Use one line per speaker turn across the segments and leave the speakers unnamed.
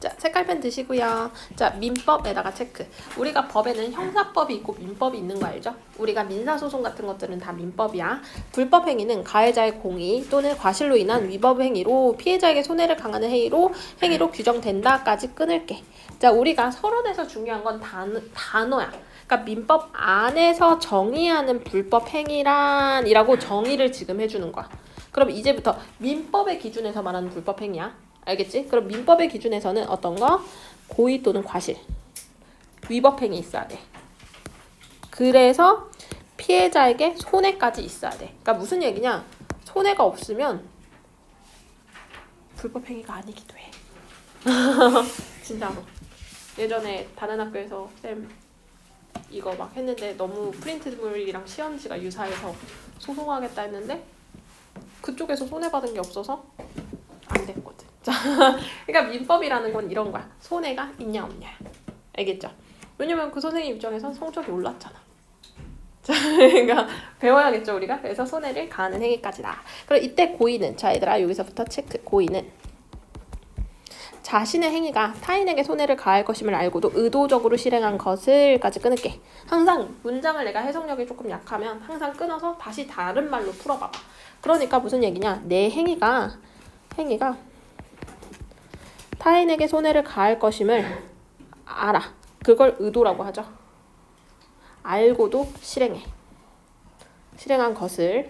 자, 색깔펜 드시고요. 자, 민법에다가 체크. 우리가 법에는 형사법이 있고 민법이 있는 거 알죠? 우리가 민사소송 같은 것들은 다 민법이야. 불법 행위는 가해자의 공의 또는 과실로 인한 위법 행위로 피해자에게 손해를 강하는 행위로 규정된다까지 끊을게. 자, 우리가 서론에서 중요한 건 단어야. 그러니까 민법 안에서 정의하는 불법 행위란이라고 정의를 지금 해주는 거야. 그럼 이제부터 민법의 기준에서 말하는 불법 행위야. 알겠지? 그럼 민법의 기준에서는 어떤 거? 고의 또는 과실, 위법 행위 있어야 돼. 그래서 피해자에게 손해까지 있어야 돼. 그러니까 무슨 얘기냐? 손해가 없으면 불법 행위가 아니기도 해. 진짜로. 예전에 다른 학교에서 쌤 이거 막 했는데 너무 프린트물이랑 시험지가 유사해서 소송하겠다 했는데 그쪽에서 손해받은 게 없어서 안 됐거든. 자, 그러니까 민법이라는 건 이런 거야. 손해가 있냐 없냐. 알겠죠? 왜냐면 그 선생님 입장에선 성적이 올랐잖아. 자, 그러니까 배워야겠죠 우리가. 그래서 손해를 가하는 행위까지다. 그럼 이때 고의는, 자 얘들아 여기서부터 체크. 고의는 자신의 행위가 타인에게 손해를 가할 것임을 알고도 의도적으로 실행한 것을까지 끊을게. 항상 문장을 내가 해석력이 조금 약하면 항상 끊어서 다시 다른 말로 풀어봐봐. 그러니까 무슨 얘기냐? 내 행위가 타인에게 손해를 가할 것임을 알아. 그걸 의도라고 하죠. 알고도 실행한 것을.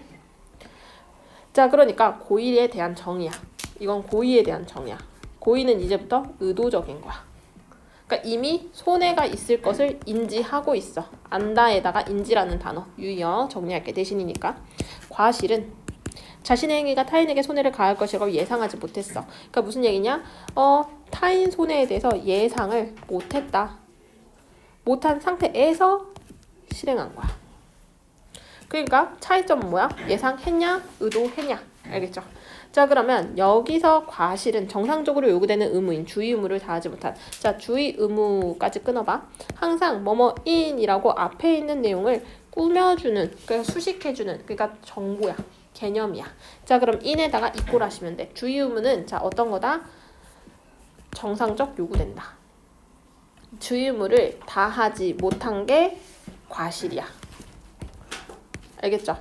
자, 그러니까 고의에 대한 정의야. 이건 고의에 대한 정의야. 고의는 이제부터 의도적인 거야. 그러니까 이미 손해가 있을 것을 인지하고 있어. 안다에다가 인지라는 단어 유의어 정리할게. 대신이니까. 과실은 자신의 행위가 타인에게 손해를 가할 것이라고 예상하지 못했어. 그러니까 무슨 얘기냐? 타인 손해에 대해서 예상을 못했다. 못한 상태에서 실행한 거야. 그러니까 차이점은 뭐야? 예상했냐? 의도했냐? 알겠죠? 자, 그러면 여기서 과실은 정상적으로 요구되는 의무인 주의 의무를 다하지 못한. 자, 주의 의무까지 끊어봐. 항상 뭐뭐인이라고 앞에 있는 내용을 꾸며주는, 그러니까 수식해주는, 그러니까 정보야. 개념이야. 자, 그럼 인에다가 이꼴 하시면 돼. 주의 의무는 자 어떤 거다? 정상적 요구된다. 주의 의무를 다하지 못한 게 과실이야. 알겠죠?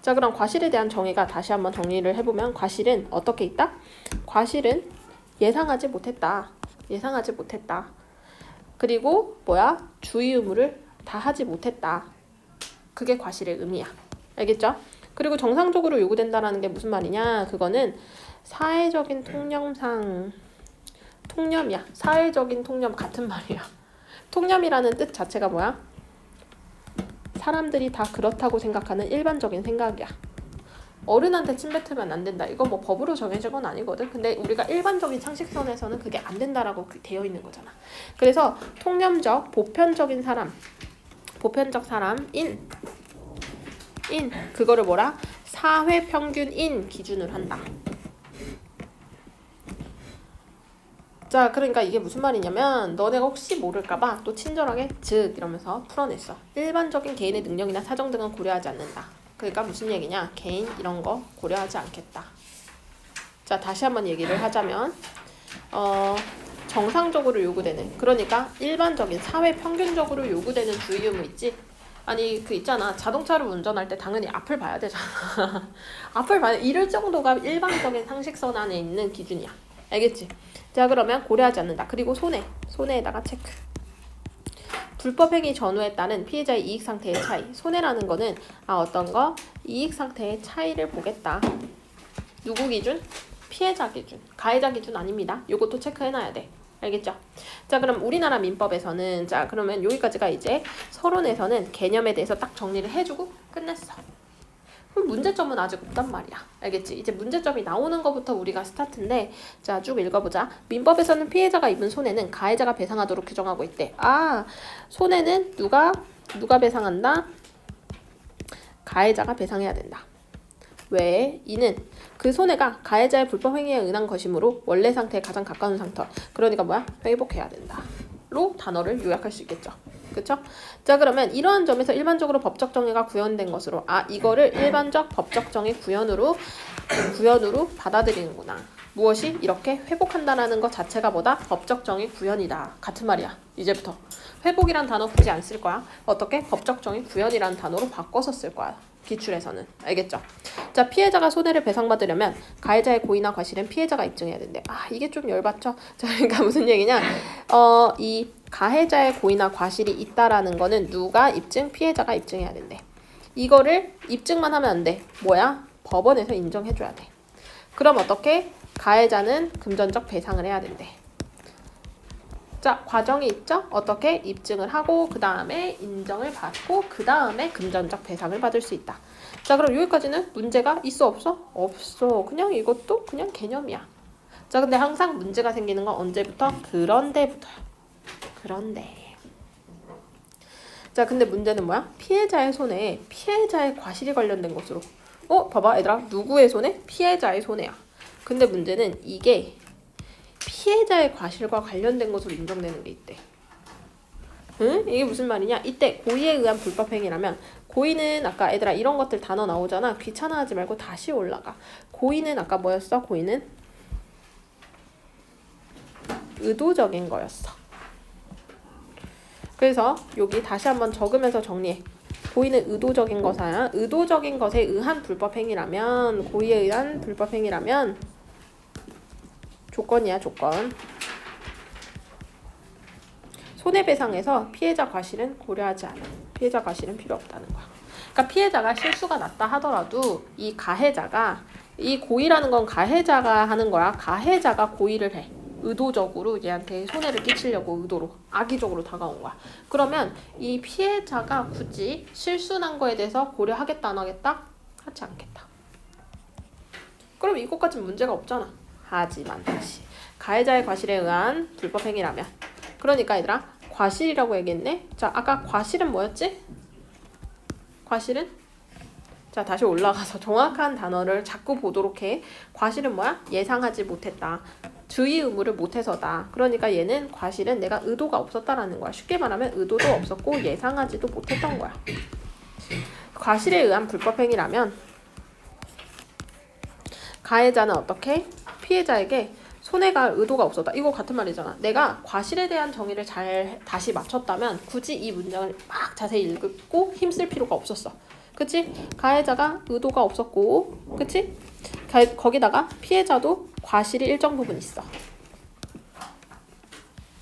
자, 그럼 과실에 대한 정의가 다시 한번 정리를 해보면 과실은 어떻게 있다? 과실은 예상하지 못했다. 그리고 뭐야? 주의 의무를 다하지 못했다. 그게 과실의 의미야. 알겠죠? 그리고 정상적으로 요구된다라는 게 무슨 말이냐? 그거는 사회적인 통념이야. 사회적인 통념 같은 말이야. 통념이라는 뜻 자체가 뭐야? 사람들이 다 그렇다고 생각하는 일반적인 생각이야. 어른한테 침 뱉으면 안 된다. 이거 뭐 법으로 정해진 건 아니거든. 근데 우리가 일반적인 상식선에서는 그게 안 된다라고 되어 있는 거잖아. 그래서 통념적, 보편적인 사람, 그거를 뭐라? 사회 평균인 기준을 한다. 자, 그러니까 이게 무슨 말이냐면 너네가 혹시 모를까봐 또 친절하게 즉 이러면서 풀어냈어. 일반적인 개인의 능력이나 사정 등은 고려하지 않는다. 그러니까 무슨 얘기냐? 개인 이런 거 고려하지 않겠다. 자, 다시 한번 얘기를 하자면 정상적으로 요구되는, 그러니까 일반적인 사회 평균적으로 요구되는 주의 의무 있지? 아니 그 있잖아, 자동차를 운전할 때 당연히 앞을 봐야 되잖아. 앞을 봐야 이럴 정도가 일반적인 상식선 안에 있는 기준이야. 알겠지? 자, 그러면 고려하지 않는다. 그리고 손해에다가 체크. 불법 행위 전후에 따른 피해자의 이익 상태의 차이. 손해라는 거는 어떤 거? 이익 상태의 차이를 보겠다. 누구 기준? 피해자 기준. 가해자 기준 아닙니다. 요것도 체크해놔야 돼. 알겠죠? 자, 그럼 우리나라 민법에서는, 자 그러면 여기까지가 이제 서론에서는 개념에 대해서 딱 정리를 해주고 끝냈어. 그럼 문제점은 아직 없단 말이야. 알겠지? 이제 문제점이 나오는 것부터 우리가 스타트인데, 자 쭉 읽어보자. 민법에서는 피해자가 입은 손해는 가해자가 배상하도록 규정하고 있대. 손해는 누가 배상한다? 가해자가 배상해야 된다. 왜? 이는 그 손해가 가해자의 불법 행위에 의한 것이므로 원래 상태에 가장 가까운 상태. 그러니까 뭐야? 회복해야 된다. 로 단어를 요약할 수 있겠죠. 그쵸? 자, 그러면 이러한 점에서 일반적으로 법적 정의가 구현된 것으로 이거를 일반적 법적 정의 구현으로 받아들이는구나. 무엇이 이렇게 회복한다라는 것 자체가 뭐다? 법적 정의 구현이다. 같은 말이야. 이제부터 회복이란 단어 굳이 안 쓸 거야. 어떻게? 법적 정의 구현이라는 단어로 바꿔서 쓸 거야. 기출에서는. 알겠죠? 자, 피해자가 손해를 배상받으려면 가해자의 고의나 과실은 피해자가 입증해야 된대. 아, 이게 좀 열받죠? 자, 그러니까 무슨 얘기냐? 이 가해자의 고의나 과실이 있다라는 거는 누가 입증? 피해자가 입증해야 된대. 이거를 입증만 하면 안 돼. 뭐야? 법원에서 인정해줘야 돼. 그럼 어떻게? 가해자는 금전적 배상을 해야 된대. 자, 과정이 있죠? 어떻게? 입증을 하고 그 다음에 인정을 받고 그 다음에 금전적 배상을 받을 수 있다. 자, 그럼 여기까지는 문제가 있어 없어? 없어. 그냥 이것도 그냥 개념이야. 자, 근데 항상 문제가 생기는 건 언제부터? 그런데부터요. 그런데. 자, 근데 문제는 뭐야? 피해자의 손해에 피해자의 과실이 관련된 것으로. 봐봐 얘들아. 누구의 손해? 피해자의 손해야. 근데 문제는 이게 피해자의 과실과 관련된 것으로 인정되는 게 있대. 응? 이게 무슨 말이냐? 이때 고의에 의한 불법행위라면 고의는 아까 얘들아 이런 것들 단어 나오잖아. 귀찮아하지 말고 다시 올라가. 고의는 아까 뭐였어? 고의는 의도적인 거였어. 그래서 여기 다시 한번 적으면서 정리해. 고의는 의도적인 것이야. 의도적인 것에 의한 불법행위라면 고의에 의한 불법행위라면 조건이야, 조건. 손해배상에서 피해자 과실은 고려하지 않아. 피해자 과실은 필요 없다는 거야. 그러니까 피해자가 실수가 났다 하더라도 이 가해자가 이 고의라는 건 가해자가 하는 거야. 가해자가 고의를 해. 의도적으로 얘한테 손해를 끼치려고 의도로 악의적으로 다가온 거야. 그러면 이 피해자가 굳이 실수 난 거에 대해서 고려하겠다 안 하겠다? 하지 않겠다. 그럼 이것까진 문제가 없잖아. 하지만 다시 가해자의 과실에 의한 불법행위라면 그러니까 얘들아 과실이라고 얘기했네. 자, 아까 과실은 뭐였지? 과실은? 자, 다시 올라가서 정확한 단어를 자꾸 보도록 해. 과실은 뭐야? 예상하지 못했다. 주의 의무를 못해서다. 그러니까 얘는 과실은 내가 의도가 없었다라는 거야. 쉽게 말하면 의도도 없었고 예상하지도 못했던 거야. 과실에 의한 불법행위라면 가해자는 어떻게? 피해자에게 손해가 의도가 없었다. 이거 같은 말이잖아. 내가 과실에 대한 정의를 잘 다시 맞췄다면 굳이 이 문장을 막 자세히 읽고 힘쓸 필요가 없었어. 그치? 가해자가 의도가 없었고, 그치? 거기다가 피해자도 과실이 일정 부분 있어.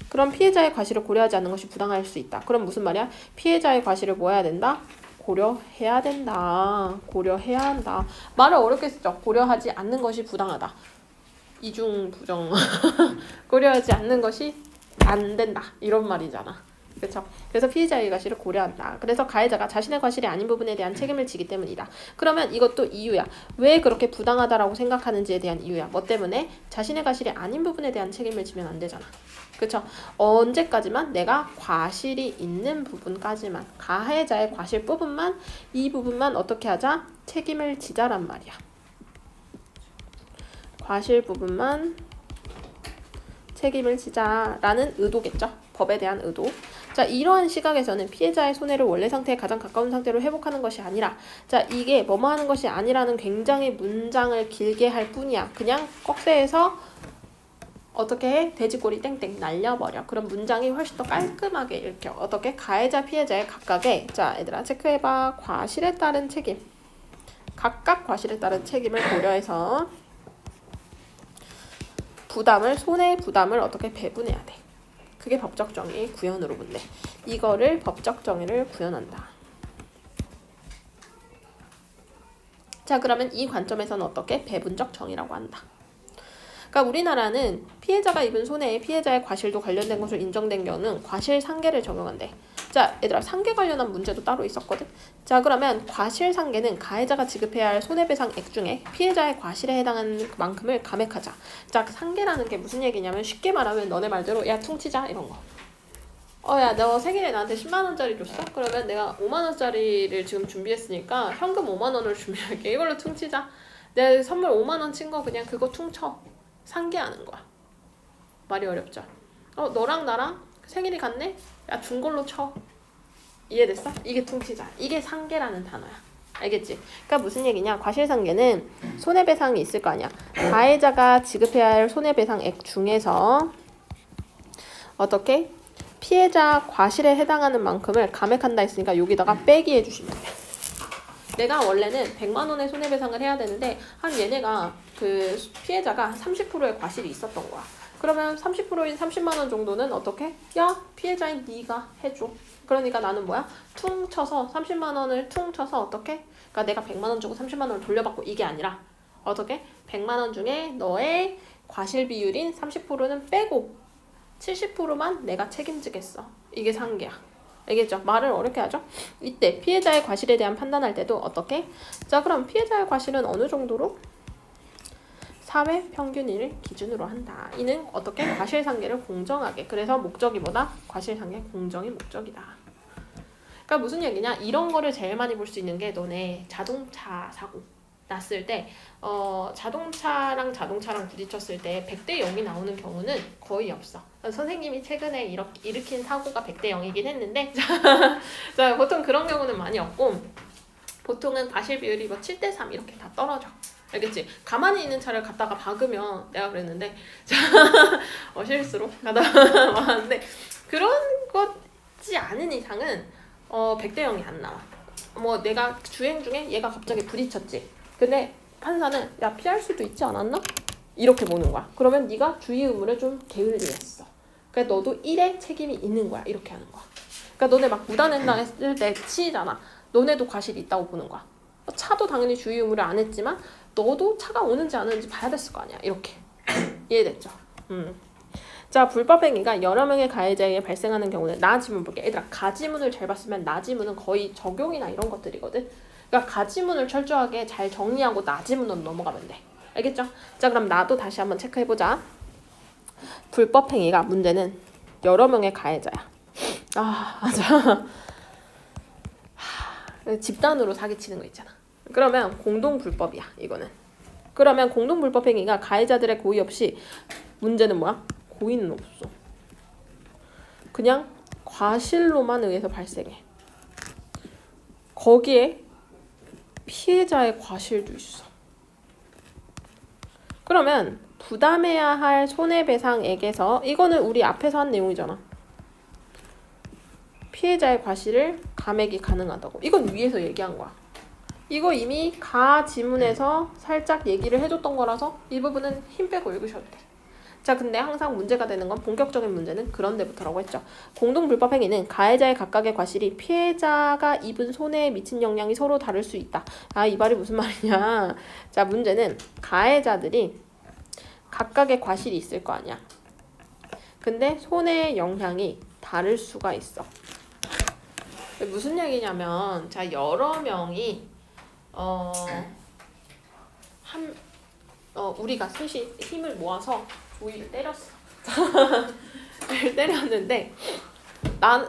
그럼 피해자의 과실을 고려하지 않는 것이 부당할 수 있다. 그럼 무슨 말이야? 피해자의 과실을 뭐 해야 된다? 고려해야 된다. 고려해야 한다. 말을 어렵게 쓰죠. 고려하지 않는 것이 부당하다. 이중 부정 고려하지 않는 것이 안 된다 이런 말이잖아. 그렇죠? 그래서 피해자의 과실을 고려한다. 그래서 가해자가 자신의 과실이 아닌 부분에 대한 책임을 지기 때문이다. 그러면 이것도 이유야. 왜 그렇게 부당하다라고 생각하는지에 대한 이유야. 뭐 때문에? 자신의 과실이 아닌 부분에 대한 책임을 지면 안 되잖아. 그렇죠? 언제까지만? 내가 과실이 있는 부분까지만, 가해자의 과실 부분만, 이 부분만 어떻게 하자? 책임을 지자란 말이야. 과실 부분만 책임을 지자라는 의도겠죠. 법에 대한 의도. 자, 이러한 시각에서는 피해자의 손해를 원래 상태에 가장 가까운 상태로 회복하는 것이 아니라, 자, 이게 뭐뭐 하는 것이 아니라는 굉장히 문장을 길게 할 뿐이야. 그냥 꺽쇠에서 어떻게 해? 돼지꼬리 땡땡 날려버려. 그럼 문장이 훨씬 더 깔끔하게 이렇게 어떻게? 가해자 피해자의 각각의, 자 얘들아 체크해봐. 과실에 따른 책임, 각각 과실에 따른 책임을 고려해서 부담을, 손해 부담을 어떻게 배분해야 돼. 그게 법적 정의 구현으로 본대. 이거를 법적 정의를 구현한다. 자, 그러면 이 관점에서는 어떻게? 배분적 정의라고 한다. 그러니까 우리나라는 피해자가 입은 손해에 피해자의 과실도 관련된 것으로 인정된 경우는 과실 상계를 적용한대. 자, 얘들아 상계 관련한 문제도 따로 있었거든. 자, 그러면 과실 상계는 가해자가 지급해야 할 손해배상액 중에 피해자의 과실에 해당하는 만큼을 감액하자. 자, 상계라는 게 무슨 얘기냐면 쉽게 말하면 너네 말대로 야 퉁치자 이런 거. 야 너 생일에 나한테 10만 원짜리 줬어? 그러면 내가 5만 원짜리를 지금 준비했으니까 현금 5만 원을 준비할게. 이걸로 퉁치자. 내 선물 5만 원 친 거 그냥 그거 퉁쳐. 상계하는 거야. 말이 어렵죠? 너랑 나랑 생일이 같네? 야 준 걸로 쳐. 이해됐어? 이게 퉁치자. 이게 상계라는 단어야. 알겠지? 그러니까 무슨 얘기냐? 과실상계는 손해배상이 있을 거 아니야. 가해자가 지급해야 할 손해배상액 중에서 어떻게? 피해자 과실에 해당하는 만큼을 감액한다 했으니까 여기다가 빼기 해주시면 돼. 내가 원래는 100만 원의 손해배상을 해야 되는데 한 얘네가 그 피해자가 30%의 과실이 있었던 거야. 그러면 30%인 30만 원 정도는 어떻게? 야, 피해자인 네가 해줘. 그러니까 나는 뭐야? 퉁 쳐서 30만 원을 퉁 쳐서 어떻게? 그러니까 내가 100만 원 주고 30만 원을 돌려받고 이게 아니라 어떻게? 100만 원 중에 너의 과실 비율인 30%는 빼고 70%만 내가 책임지겠어. 이게 상계야. 알겠죠? 말을 어렵게 하죠? 이때 피해자의 과실에 대한 판단할 때도 어떻게? 자, 그럼 피해자의 과실은 어느 정도로? 사회 평균을 기준으로 한다. 이는 어떻게? 과실상계를 공정하게. 그래서 목적이 뭐다? 과실상계 공정이 목적이다. 그러니까 무슨 얘기냐? 이런 거를 제일 많이 볼 수 있는 게 너네 자동차 사고 났을 때 자동차랑 부딪혔을 때 100대 0이 나오는 경우는 거의 없어. 선생님이 최근에 일으킨 사고가 100대 0이긴 했는데 자, 보통 그런 경우는 많이 없고 보통은 과실 비율이 뭐 7대 3 이렇게 다 떨어져. 알겠지? 가만히 있는 차를 갖다가 박으면 내가 그랬는데 자, 실수로 가다가 왔는데 그런 거지 않은 이상은 100대 0이 안 나와. 뭐 내가 주행 중에 얘가 갑자기 부딪혔지. 근데 판사는 야, 피할 수도 있지 않았나? 이렇게 보는 거야. 그러면 네가 주의 의무를 좀 게을리했어. 그러니까 너도 1의 책임이 있는 거야. 이렇게 하는 거야. 그러니까 너네 막 무단횡단 했을 때 치잖아. 너네도 과실이 있다고 보는 거야. 차도 당연히 주의 의무를 안 했지만 너도 차가 오는지 안 오는지 봐야 됐을 거 아니야. 이렇게. 이해됐죠? 자, 불법행위가 여러 명의 가해자에게 발생하는 경우는 나 지문 볼게. 얘들아, 가지문을 잘 봤으면 나 지문은 거의 적용이나 이런 것들이거든. 그러니까 가지문을 철저하게 잘 정리하고 나 지문으로 넘어가면 돼. 알겠죠? 자, 그럼 나도 다시 한번 체크해보자. 불법행위가 문제는 여러 명의 가해자야. 맞아. 집단으로 사기치는 거 있잖아. 그러면 공동불법이야, 이거는. 그러면 공동불법행위가 가해자들의 고의 없이 문제는 뭐야? 고의는 없어. 그냥 과실로만 의해서 발생해. 거기에 피해자의 과실도 있어. 그러면 부담해야 할 손해배상액에서 이거는 우리 앞에서 한 내용이잖아. 피해자의 과실을 감액이 가능하다고. 이건 위에서 얘기한 거야. 이거 이미 가 지문에서 살짝 얘기를 해줬던 거라서 이 부분은 힘 빼고 읽으셔도 돼. 자, 근데 항상 문제가 되는 건 본격적인 문제는 그런 데부터라고 했죠. 공동불법행위는 가해자의 각각의 과실이 피해자가 입은 손해에 미친 영향이 서로 다를 수 있다. 이 말이 무슨 말이냐. 자, 문제는 가해자들이 각각의 과실이 있을 거 아니야. 근데 손해의 영향이 다를 수가 있어. 무슨 얘기냐면, 자, 여러 명이 우리가 셋이 힘을 모아서 조이를 때렸어. 때렸는데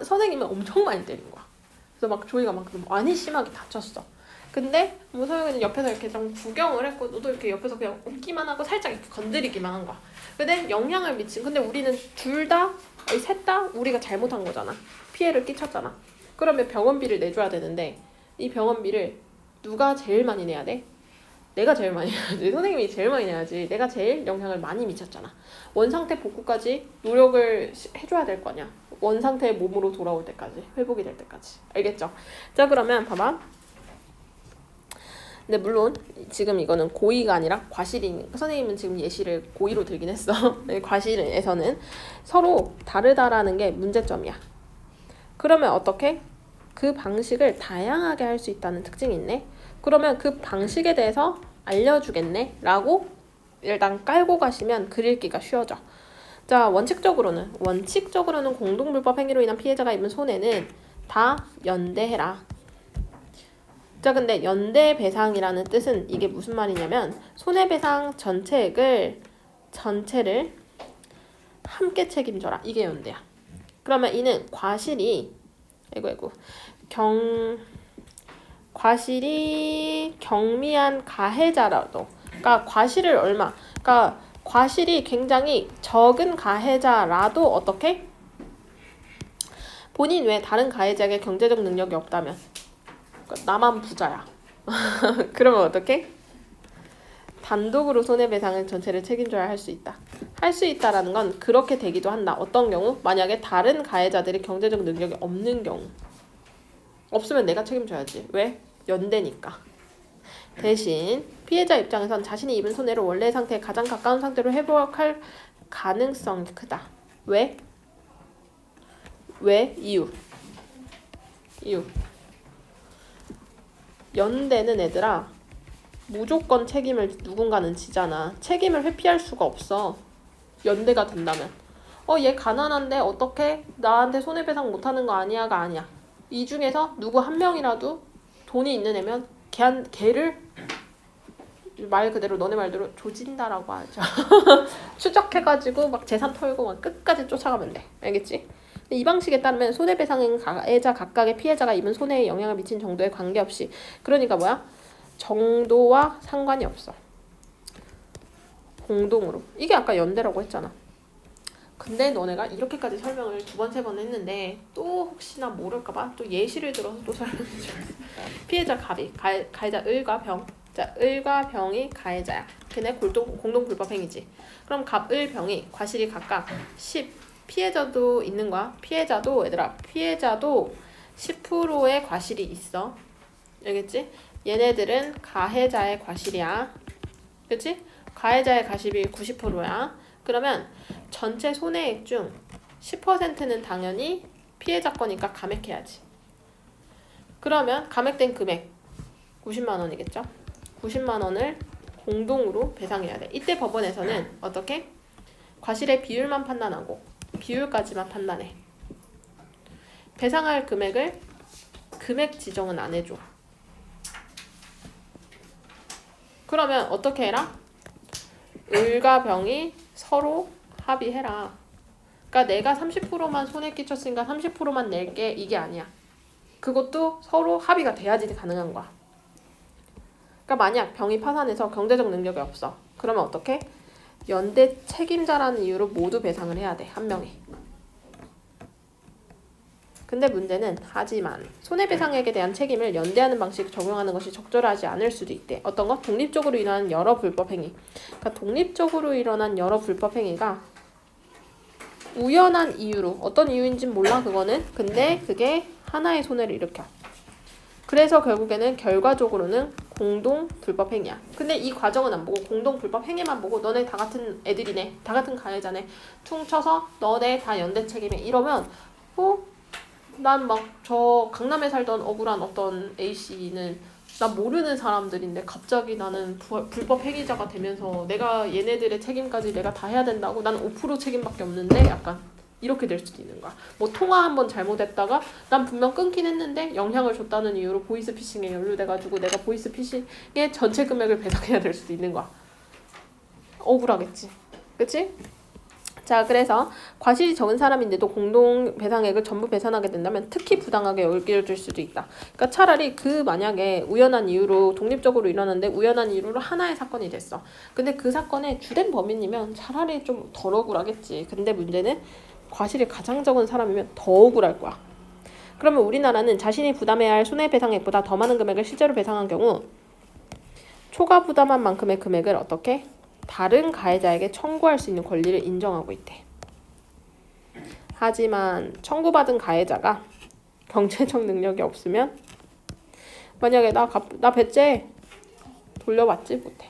선생님은 엄청 많이 때린 거야. 그래서 막 조이가 막 많이 심하게 다쳤어. 근데 뭐 서영이는 옆에서 이렇게 좀 구경을 했고 너도 이렇게 옆에서 그냥 웃기만 하고 살짝 이렇게 건드리기만 한 거야. 근데 영향을 미친. 근데 우리는 둘 다, 셋 다 우리가 잘못한 거잖아. 피해를 끼쳤잖아. 그러면 병원비를 내줘야 되는데 이 병원비를 누가 제일 많이 내야 돼? 내가 제일 많이 해야지. 선생님이 제일 많이 내야지. 내가 제일 영향을 많이 미쳤잖아. 원상태 복구까지 노력을 해줘야 될 거 아니야. 원상태의 몸으로 돌아올 때까지. 회복이 될 때까지. 알겠죠? 자, 그러면 봐봐. 근데 물론 지금 이거는 고의가 아니라 과실이, 선생님은 지금 예시를 고의로 들긴 했어. 과실에서는 서로 다르다라는 게 문제점이야. 그러면 어떻게? 그 방식을 다양하게 할 수 있다는 특징이 있네. 그러면 그 방식에 대해서 알려주겠네 라고 일단 깔고 가시면 글 읽기가 쉬워져. 자, 원칙적으로는 공동불법 행위로 인한 피해자가 입은 손해는 다 연대해라. 자, 근데 연대배상이라는 뜻은 이게 무슨 말이냐면 손해배상 전체를 함께 책임져라. 이게 연대야. 그러면 이는 과실이 경미한 가해자라도, 그러니까 과실이 굉장히 적은 가해자라도 어떻게? 본인 외에 다른 가해자에게 경제적 능력이 없다면, 그러니까 나만 부자야. 그러면 어떡해? 단독으로 손해배상을 전체를 책임져야 할 수 있다. 할 수 있다라는 건 그렇게 되기도 한다. 어떤 경우? 만약에 다른 가해자들이 경제적 능력이 없는 경우. 없으면 내가 책임져야지. 왜? 연대니까. 대신 피해자 입장에선 자신이 입은 손해를 원래 상태에 가장 가까운 상태로 회복할 가능성이 크다. 왜? 왜? 이유. 연대는 얘들아 무조건 책임을 누군가는 지잖아. 책임을 회피할 수가 없어. 연대가 된다면. 얘 가난한데 어떻게 나한테 손해배상 못하는 거 아니야가 아니야. 이 중에서 누구 한 명이라도 돈이 있는 애면 걔를 말 그대로 너네 말대로 조진다라고 하죠. 추적해가지고 막 재산 털고 막 끝까지 쫓아가면 돼. 알겠지? 이 방식에 따르면 손해배상은 가해자 각각의 피해자가 입은 손해에 영향을 미친 정도에 관계없이 그러니까 뭐야? 정도와 상관이 없어. 공동으로. 이게 아까 연대라고 했잖아. 근데 너네가 이렇게까지 설명을 2번, 3번 했는데 또 혹시나 모를까봐 또 예시를 들어서 또 설명해줘. 피해자 갑이, 가해자 을과 병. 자, 을과 병이 가해자야. 걔네 공동 불법행위지. 그럼 갑, 을, 병이 과실이 각각 10. 피해자도 있는 거야. 피해자도 10%의 과실이 있어. 알겠지? 얘네들은 가해자의 과실이야. 그치? 가해자의 과실이 90%야. 그러면 전체 손해액 중 10%는 당연히 피해자 거니까 감액해야지. 그러면 감액된 금액 90만 원이겠죠? 90만 원을 공동으로 배상해야 돼. 이때 법원에서는 어떻게? 과실의 비율만 판단하고 비율까지만 판단해. 배상할 금액을 금액 지정은 안 해줘. 그러면 어떻게 해라? 을과 병이 서로 합의해라. 그러니까 내가 30%만 손해 끼쳤으니까 30%만 낼게 이게 아니야. 그것도 서로 합의가 돼야지 가능한 거야. 그러니까 만약 병이 파산해서 경제적 능력이 없어. 그러면 어떻게? 연대 책임자라는 이유로 모두 배상을 해야 돼. 한 명이. 근데 문제는 하지만 손해배상액에 대한 책임을 연대하는 방식 적용하는 것이 적절하지 않을 수도 있대. 어떤 것? 독립적으로 일어난 여러 불법행위. 그러니까 독립적으로 일어난 여러 불법행위가 우연한 이유로 어떤 이유인진 몰라 그거는. 근데 그게 하나의 손해를 일으켜. 그래서 결국에는 결과적으로는 공동 불법행위야. 근데 이 과정은 안 보고 공동 불법행위만 보고 너네 다 같은 애들이네. 다 같은 가해자네. 퉁쳐서 너네 다 연대 책임에 이러면 난 막 저 강남에 살던 억울한 어떤 A씨는 나 모르는 사람들인데 갑자기 나는 불법 행위자가 되면서 내가 얘네들의 책임까지 내가 다 해야 된다고 나는 5% 책임밖에 없는데 약간 이렇게 될 수도 있는 거야. 뭐 통화 한번 잘못했다가 난 분명 끊긴 했는데 영향을 줬다는 이유로 보이스피싱에 연루돼가지고 내가 보이스피싱의 전체 금액을 배상해야 될 수도 있는 거야. 억울하겠지. 그치? 자, 그래서 과실이 적은 사람인데도 공동 배상액을 전부 배상하게 된다면 특히 부당하게 여겨질 수도 있다. 그러니까 차라리 만약에 우연한 이유로 독립적으로 일어났는데 우연한 이유로 하나의 사건이 됐어. 근데 그 사건의 주된 범인이면 차라리 좀 덜 억울하겠지. 근데 문제는 과실이 가장 적은 사람이면 더 억울할 거야. 그러면 우리나라는 자신이 부담해야 할 손해배상액보다 더 많은 금액을 실제로 배상한 경우 초과 부담한 만큼의 금액을 어떻게? 다른 가해자에게 청구할 수 있는 권리를 인정하고 있대. 하지만 청구받은 가해자가 경제적 능력이 없으면 만약에 나 배째 돌려받지 못해.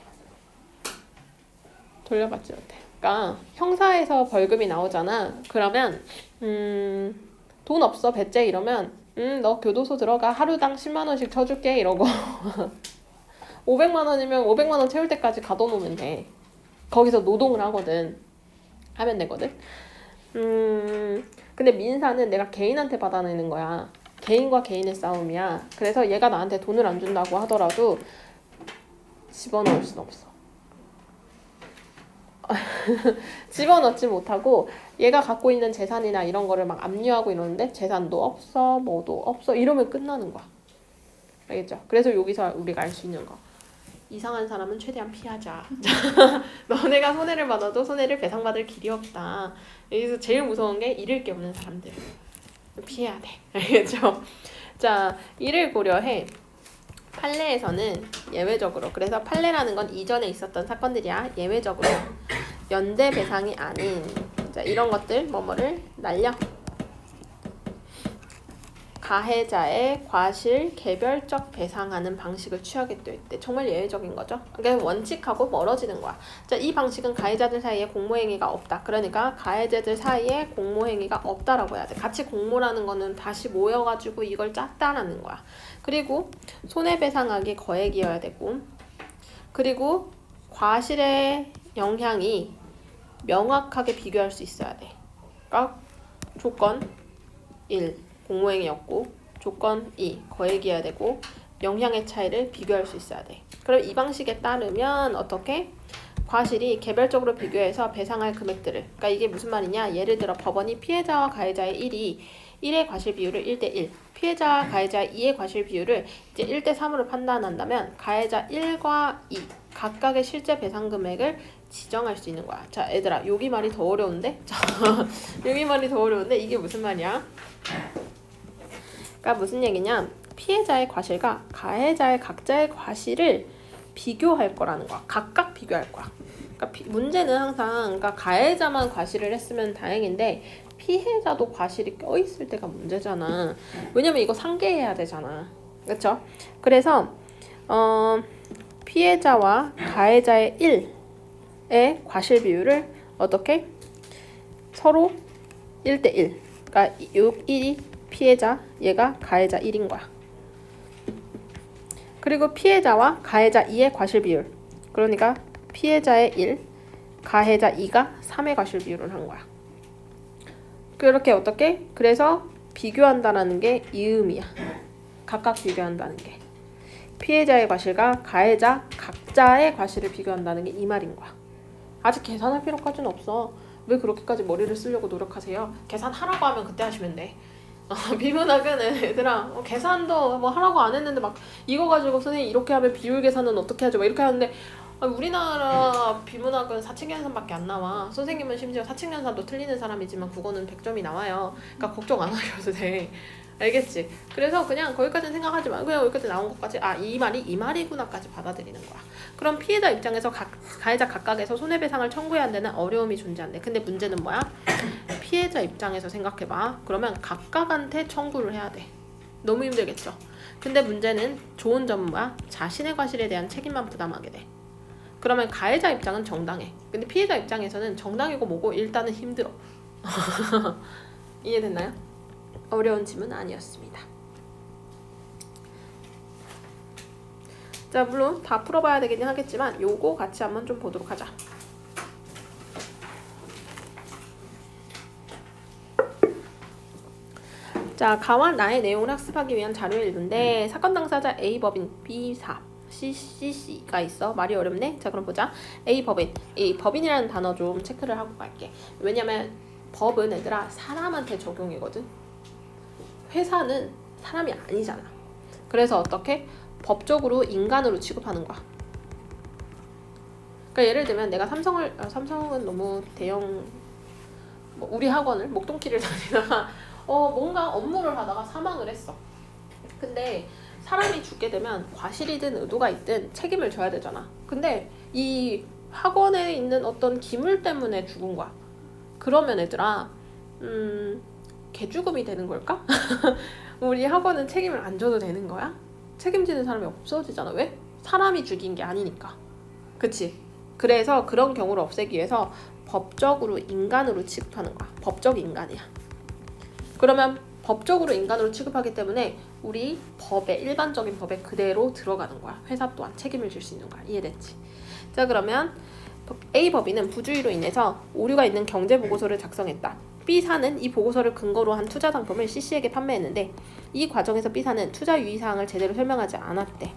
그러니까 형사에서 벌금이 나오잖아. 그러면 돈 없어 배째 이러면 너 교도소 들어가 하루당 10만 원씩 쳐줄게 이러고 500만 원이면 500만 원 채울 때까지 가둬놓으면 돼. 거기서 노동을 하면 되거든. 근데 민사는 내가 개인한테 받아내는 거야. 개인과 개인의 싸움이야. 그래서 얘가 나한테 돈을 안 준다고 하더라도 집어넣을 순 없어. 집어넣지 못하고 얘가 갖고 있는 재산이나 이런 거를 막 압류하고 이러는데 재산도 없어, 뭐도 없어 이러면 끝나는 거야. 알겠죠? 그래서 여기서 우리가 알 수 있는 거. 이상한 사람은 최대한 피하자. 너네가 손해를 받아도 손해를 배상받을 길이 없다. 여기서 제일 무서운 게 잃을 게 없는 사람들. 피해야 돼. 알겠죠? 자, 이를 고려해 판례에서는 예외적으로, 그래서 판례라는 건 이전에 있었던 사건들이야. 예외적으로 연대 배상이 아닌, 자, 이런 것들 뭐뭐를 날려 가해자의 과실 개별적 배상하는 방식을 취하게 될 때 정말 예외적인 거죠. 그러니까 원칙하고 멀어지는 거야. 자, 이 방식은 가해자들 사이에 공모행위가 없다. 그러니까 가해자들 사이에 공모행위가 없다라고 해야 돼. 같이 공모라는 거는 다시 모여가지고 이걸 짰다라는 거야. 그리고 손해배상액이 거액이어야 되고, 그리고 과실의 영향이 명확하게 비교할 수 있어야 돼. 그러니까 조건 1. 공모행위였고, 조건 2. 거액이어야 되고, 영향의 차이를 비교할 수 있어야 돼. 그럼 이 방식에 따르면 어떻게? 과실이 개별적으로 비교해서 배상할 금액들을, 그러니까 이게 무슨 말이냐? 예를 들어 법원이 피해자와 가해자의 1의 과실 비율을 1대1, 피해자와 가해자 2의 과실 비율을 이제 1대3으로 판단한다면 가해자 1과 2 각각의 실제 배상 금액을 지정할 수 있는 거야. 자, 얘들아, 여기 말이 더 어려운데? 자, 여기 말이 더 어려운데 이게 무슨 말이야? 그러니까 무슨 얘기냐? 피해자의 과실과 가해자의 각자의 과실을 비교할 거라는 거야. 각각 비교할 거야. 그러니까 문제는 항상 그러니까 가해자만 과실을 했으면 다행인데 피해자도 과실이 껴있을 때가 문제잖아. 왜냐면 이거 상계해야 되잖아. 그렇죠? 그래서 피해자와 가해자의 1의 과실 비율을 어떻게? 서로 1대1. 그러니까 1이 피해자, 얘가 가해자 1인 거야. 그리고 피해자와 가해자 2의 과실 비율. 그러니까 피해자의 1, 가해자 2가 3의 과실 비율을 한 거야. 그렇게 어떻게? 그래서 비교한다라는 게 이음이야. 각각 비교한다는 게. 피해자의 과실과 가해자 각자의 과실을 비교한다는 게 이 말인 거야. 아직 계산할 필요까지는 없어. 왜 그렇게까지 머리를 쓰려고 노력하세요? 계산하라고 하면 그때 하시면 돼. 비문학은 얘들아 계산도 뭐 하라고 안 했는데 막 이거 가지고 선생님 이렇게 하면 비율 계산은 어떻게 하죠? 막 이렇게 하는데 우리나라 비문학은 사칙연산밖에 안 나와. 선생님은 심지어 사칙연산도 틀리는 사람이지만 국어는 100점이 나와요. 그러니까 걱정 안 하셔도 돼. 알겠지? 그래서 그냥 거기까지는 생각하지 마. 그냥 여기까지 나온 것까지 이 말이 이 말이구나까지 받아들이는 거야. 그럼 피해자 입장에서 가해자 각각에서 손해배상을 청구해야 한다는 어려움이 존재한대. 근데 문제는 뭐야? 피해자 입장에서 생각해봐. 그러면 각각한테 청구를 해야 돼. 너무 힘들겠죠? 근데 문제는 좋은 점은 뭐야? 자신의 과실에 대한 책임만 부담하게 돼. 그러면 가해자 입장은 정당해. 근데 피해자 입장에서는 정당이고 뭐고 일단은 힘들어. 이해됐나요? 어려운 질문 아니었습니다. 자, 물론 다 풀어봐야 되긴 하겠지만 요거 같이 한번 좀 보도록 하자. 자, 가와 나의 내용을 학습하기 위한 자료 일부인데 사건 당사자 A 법인 B사 CC가 있어. 말이 어렵네. 자, 그럼 보자. A 법인. 이 법인이라는 단어 좀 체크를 하고 갈게. 왜냐면 법은 얘들아 사람한테 적용이거든. 회사는 사람이 아니잖아. 그래서 어떻게? 법적으로 인간으로 취급하는 거야. 그러니까 예를 들면 내가 삼성은 너무 대형 우리 학원을 목동키를 다니다가 뭔가 업무를 하다가 사망을 했어. 근데 사람이 죽게 되면 과실이든 의도가 있든 책임을 져야 되잖아. 근데 이 학원에 있는 어떤 기물 때문에 죽은 거야. 그러면 얘들아 개죽음이 되는 걸까? 우리 학원은 책임을 안 져도 되는 거야? 책임지는 사람이 없어지잖아. 왜? 사람이 죽인 게 아니니까. 그치? 그래서 그런 경우를 없애기 위해서 법적으로 인간으로 취급하는 거야. 법적 인간이야. 그러면 법적으로 인간으로 취급하기 때문에 우리 일반적인 법에 그대로 들어가는 거야. 회사 또한 책임을 질 수 있는 거야. 이해됐지? 자, 그러면 A 법인은 부주의로 인해서 오류가 있는 경제보고서를 작성했다. B사는 이 보고서를 근거로 한 투자 상품을 C씨에게 판매했는데 이 과정에서 B사는 투자 유의사항을 제대로 설명하지 않았대.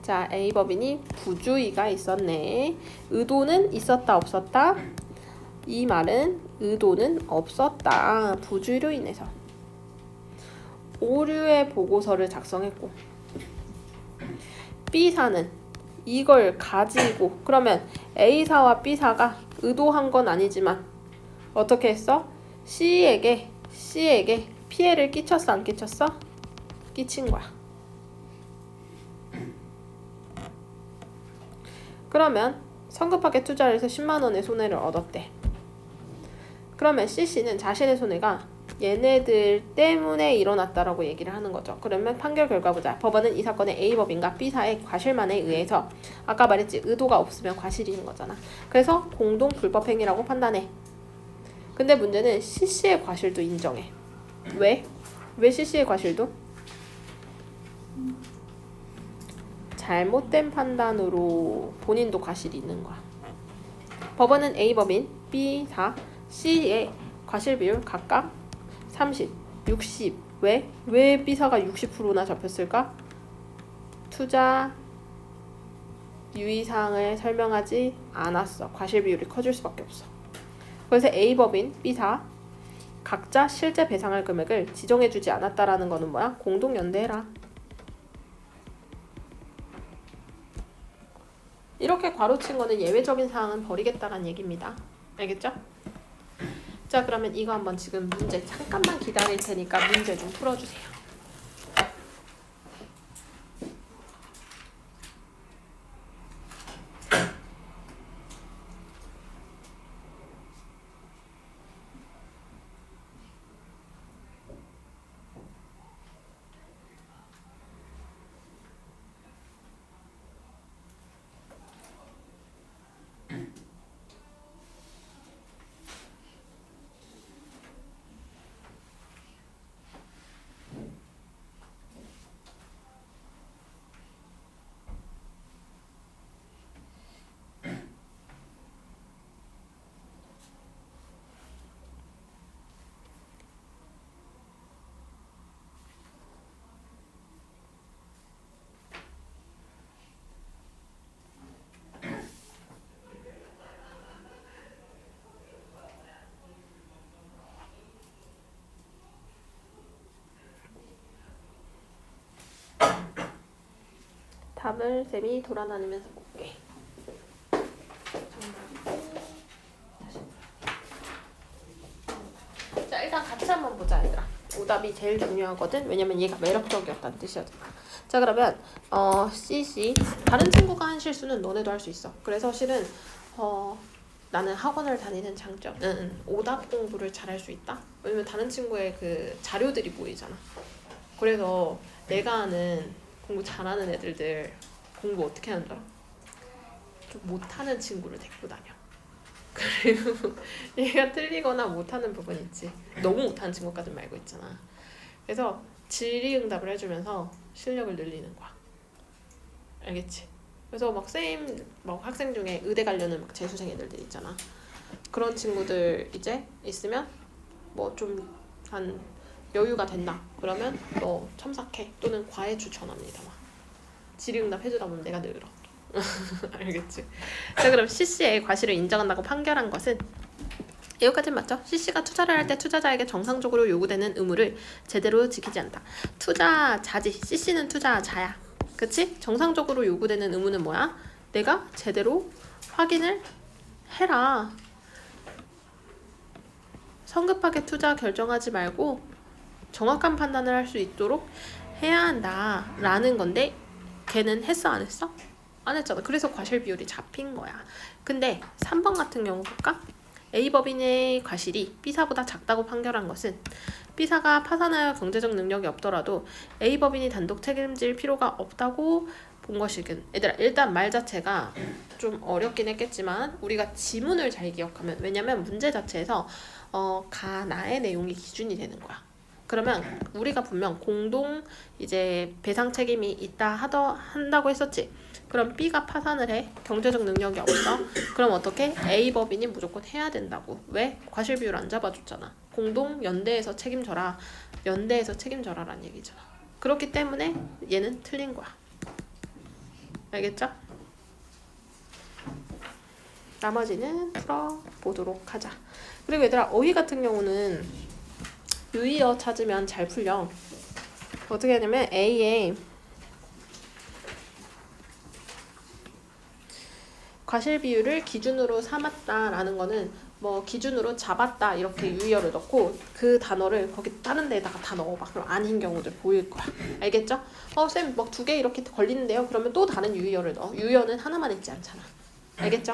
자, A 법인이 부주의가 있었네. 의도는 있었다 없었다? 이 말은 의도는 없었다. 부주의로 인해서 오류의 보고서를 작성했고 B사는 이걸 가지고 그러면 A사와 B사가 의도한 건 아니지만 어떻게 했어? C에게 피해를 끼쳤어 안 끼쳤어? 끼친 거야. 그러면 성급하게 투자를 해서 10만 원의 손해를 얻었대. 그러면 CC는 자신의 손해가 얘네들 때문에 일어났다라고 얘기를 하는 거죠. 그러면 판결 결과 보자. 법원은 이 사건의 A법인과 B사의 과실만에 의해서 아까 말했지 의도가 없으면 과실인 거잖아. 그래서 공동 불법 행위라고 판단해. 근데 문제는 CC의 과실도 인정해. 왜? 왜 CC의 과실도? 잘못된 판단으로 본인도 과실이 있는 거야. 법원은 A법인, B사, C의 과실 비율 각각 30, 60. 왜? 왜 B사가 60%나 잡혔을까? 투자 유의사항을 설명하지 않았어. 과실 비율이 커질 수밖에 없어. 그래서 A법인, B사 각자 실제 배상할 금액을 지정해주지 않았다라는 거는 뭐야? 공동연대해라. 이렇게 괄호친 거는 예외적인 사항은 버리겠다라는 얘기입니다. 알겠죠? 자, 그러면 이거 한번 지금 문제 잠깐만 기다릴 테니까 문제 좀 풀어주세요. 답을 쌤이 돌아다니면서 볼게. 자, 일단 같이 한번 보자, 얘들아. 오답이 제일 중요하거든. 왜냐면 얘가 매력적이었다는 뜻이었잖아. 자, 그러면 CC 다른 친구가 한 실수는 너네도 할 수 있어. 그래서 실은 나는 학원을 다니는 장점은 오답 공부를 잘할 수 있다. 왜냐면 다른 친구의 그 자료들이 보이잖아. 그래서 내가 아는 공부 잘하는 애들들 공부 어떻게 하는 줄 알아? 좀 못하는 친구를 데리고 다녀. 그리고 얘가 틀리거나 못하는 부분 있지. 너무 못하는 친구까지는 말고 있잖아. 그래서 질의응답을 해주면서 실력을 늘리는 거야. 알겠지? 그래서 막 막 학생 중에 의대 가려는 막 재수생 애들들 있잖아. 그런 친구들 이제 있으면 뭐 좀 한 여유가 된다. 그러면 너 첨삭해 또는 과외 추천합니다. 막 질의응답 해주다 보면 내가 늘어. 알겠지? 자, 그럼 CC의 과실을 인정한다고 판결한 것은 여기까지 맞죠? CC가 투자를 할 때 투자자에게 정상적으로 요구되는 의무를 제대로 지키지 않다. 투자자지. CC는 투자자야. 그치? 정상적으로 요구되는 의무는 뭐야? 내가 제대로 확인을 해라. 성급하게 투자 결정하지 말고 정확한 판단을 할 수 있도록 해야 한다 라는 건데 걔는 했어 안 했어? 안 했잖아. 그래서 과실 비율이 잡힌 거야. 근데 3번 같은 경우 볼까? A법인의 과실이 B사보다 작다고 판결한 것은 B사가 파산하여 경제적 능력이 없더라도 A법인이 단독 책임질 필요가 없다고 본 것이긴. 얘들아, 일단 말 자체가 좀 어렵긴 했겠지만 우리가 지문을 잘 기억하면, 왜냐면 문제 자체에서 가나의 내용이 기준이 되는 거야. 그러면 우리가 분명 공동 이제 배상 책임이 있다 한다고 했었지. 그럼 B가 파산을 해. 경제적 능력이 없어. 그럼 어떻게? A법인이 무조건 해야 된다고. 왜? 과실 비율 안 잡아줬잖아. 공동 연대에서 책임져라. 연대에서 책임져라라는 얘기잖아. 그렇기 때문에 얘는 틀린 거야. 알겠죠? 나머지는 풀어보도록 하자. 그리고 얘들아, 어휘 같은 경우는 유의어 찾으면 잘 풀려. 어떻게 하냐면 A에 과실 비율을 기준으로 삼았다라는 거는 뭐 기준으로 잡았다 이렇게 유의어를 넣고 그 단어를 거기 다른 데다가 다 넣어봐. 그럼 아닌 경우들 보일 거야. 알겠죠? 쌤 뭐 2개 이렇게 걸리는데요. 그러면 또 다른 유의어를 넣어. 유의어는 하나만 있지 않잖아. 알겠죠?